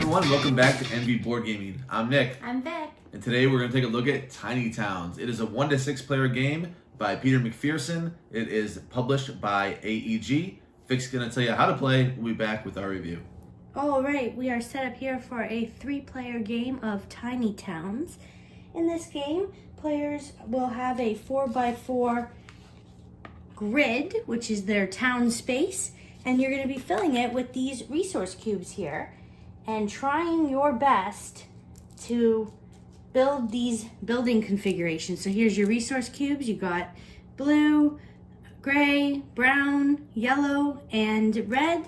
everyone, welcome back to NV Board Gaming. I'm Nick. I'm Vic. And today we're going to take a look at Tiny Towns. It is a 1 to 6 player game by Peter McPherson. It is published by AEG. Vic's going to tell you how to play. We'll be back with our review. All right, we are set up here for a 3-player game of Tiny Towns. In this game, players will have a 4x4 grid, which is their town space, and you're going to be filling it with these resource cubes here and trying your best to build these building configurations. So here's your resource cubes. You got blue, gray, brown, yellow, and red,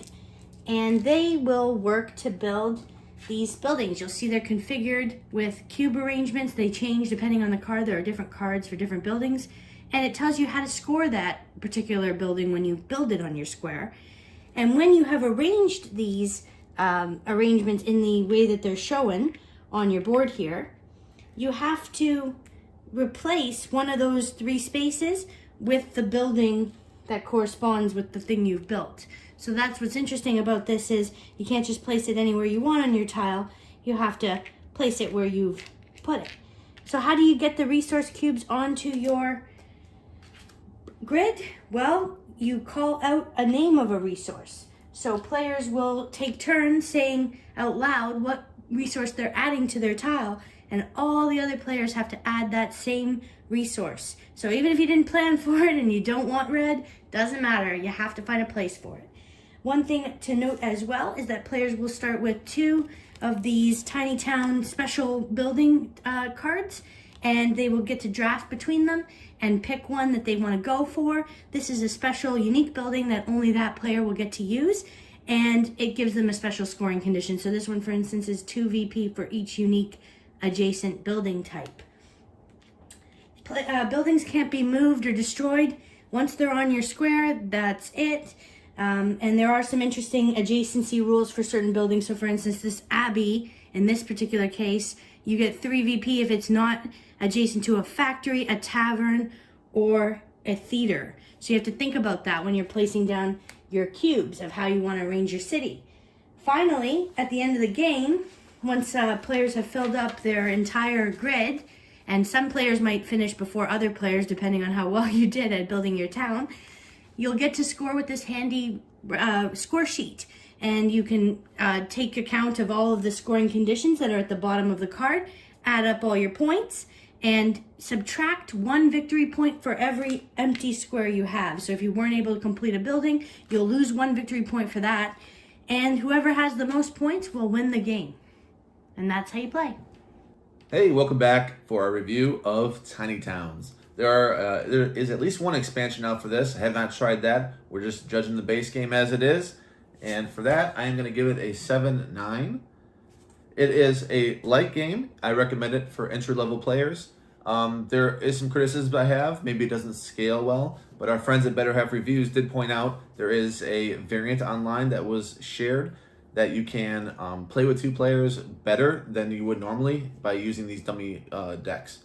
and they will work to build these buildings. You'll see they're configured with cube arrangements. They change depending on the card. There are different cards for different buildings, and it tells you how to score that particular building when you build it on your square. And when you have arranged these arrangements in the way that they're shown on your board here, you have to replace one of those 3 spaces with the building that corresponds with the thing you've built. So that's what's interesting about this is you can't just place it anywhere you want on your tile. You have to place it where you've put it. So how do you get the resource cubes onto your grid? Well, you call out a name of a resource. So players will take turns saying out loud what resource they're adding to their tile, and all the other players have to add that same resource. So even if you didn't plan for it and you don't want red, doesn't matter, you have to find a place for it. One thing to note as well is that players will start with 2 of these Tiny Town special building cards, and they will get to draft between them and pick one that they want to go for. This is a special unique building that only that player will get to use, and it gives them a special scoring condition. So this one, for instance, is 2 VP for each unique adjacent building type. Buildings can't be moved or destroyed. Once they're on your square, that's it. And there are some interesting adjacency rules for certain buildings. So for instance, this Abbey, in this particular case, you get 3 VP if it's not adjacent to a factory, a tavern, or a theater. So you have to think about that when you're placing down your cubes of how you want to arrange your city. Finally, at the end of the game, once players have filled up their entire grid, and some players might finish before other players depending on how well you did at building your town, you'll get to score with this handy score sheet. And you can take account of all of the scoring conditions that are at the bottom of the card, add up all your points, and subtract 1 victory point for every empty square you have. So if you weren't able to complete a building, you'll lose 1 victory point for that. And whoever has the most points will win the game. And that's how you play. Hey, welcome back for our review of Tiny Towns. There is at least one expansion out for this. I have not tried that. We're just judging the base game as it is. And for that, I am going to give it a 7-9. It is a light game. I recommend it for entry-level players. There is some criticisms I have. Maybe it doesn't scale well. But our friends at Better Half Reviews did point out there is a variant online that was shared that you can play with 2 players better than you would normally by using these dummy decks.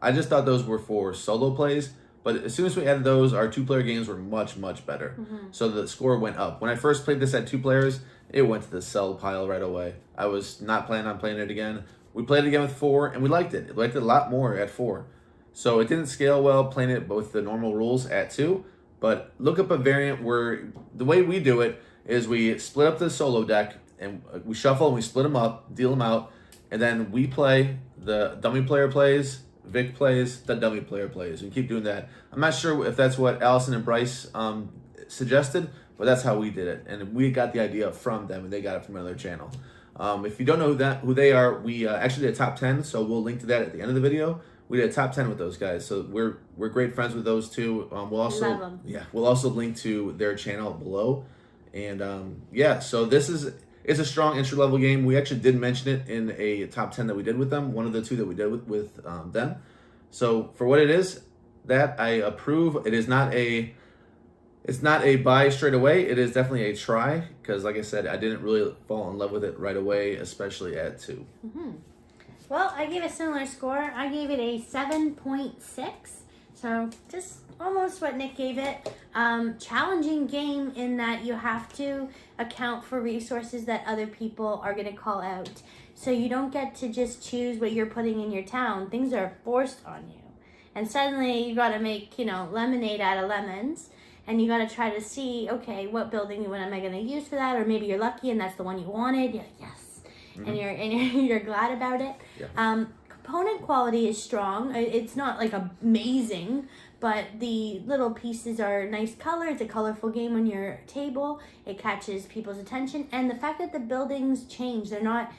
I just thought those were for solo plays, but as soon as we added those, our 2-player games were much, much better. So the score went up. When I first played this at 2 players, it went to the sell pile right away. I was not planning on playing it again. We played it again with 4, and we liked it. We liked it a lot more at 4. So it didn't scale well playing it with the normal rules at 2, but look up a variant where the way we do it is we split up the solo deck, and we shuffle and we split them up, deal them out, and then we play, the dummy player plays, Vic plays, the dummy player plays. We keep doing that. I'm not sure if that's what Allison and Bryce suggested, but that's how we did it. And we got the idea from them, and they got it from another channel. If you don't know who they are, we actually did a top 10, so we'll link to that at the end of the video. We did a top 10 with those guys, so we're great friends with those 2. We'll also link to their channel below. And yeah, so it's a strong entry-level game. We actually did mention it in a top 10 that we did with them, one of the 2 that we did with them. So for what it is, that I approve. It's not a buy straight away. It is definitely a try because, like I said, I didn't really fall in love with it right away, especially at 2. Well, I gave a similar score. I gave it a 7.6. So just almost what Nick gave it. challenging game in that you have to account for resources that other people are going to call out. So you don't get to just choose what you're putting in your town. Things are forced on you. And suddenly you got to make, lemonade out of lemons. And you got to try to see, okay, what building am I going to use for that? Or maybe you're lucky and that's the one you wanted. You're like, yes. Mm-hmm. And you're glad about it. Yeah. Component quality is strong. It's not like amazing, but the little pieces are nice color. It's a colorful game on your table. It catches people's attention. And the fact that the buildings change, they're not,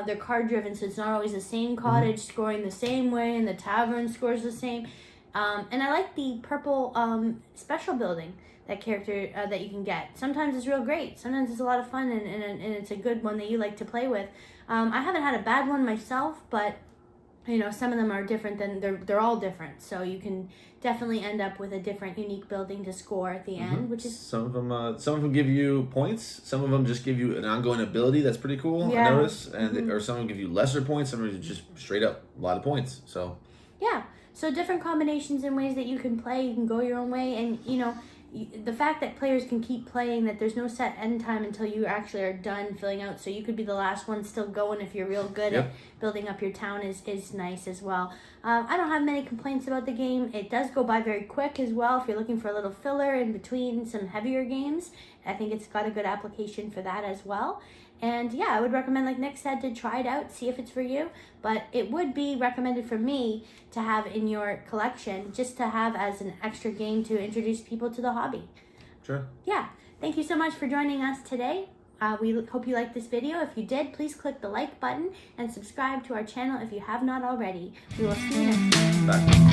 they're card driven, so it's not always the same cottage scoring the same way and the tavern scores the same. And I like the purple special building, that character that you can get. Sometimes it's real great. Sometimes it's a lot of fun and it's a good one that you like to play with. I haven't had a bad one myself, but some of them are different they're all different. So you can definitely end up with a different, unique building to score at the end, which is some of them give you points. Some of them just give you an ongoing ability that's pretty cool. Yeah. I notice, and or some of them give you lesser points. Some of them just straight up a lot of points. So yeah, so different combinations and ways that you can play. You can go your own way, and the fact that players can keep playing, that there's no set end time until you actually are done filling out, so you could be the last one still going if you're real good at building up your town is nice as well. I don't have many complaints about the game. It does go by very quick as well if you're looking for a little filler in between some heavier games. I think it's got a good application for that as well. And yeah, I would recommend, like Nick said, to try it out, see if it's for you. But it would be recommended for me to have in your collection, just to have as an extra game to introduce people to the hobby. Sure. Yeah. Thank you so much for joining us today. We hope you liked this video. If you did, please click the like button and subscribe to our channel if you have not already. We will see you next time. Bye.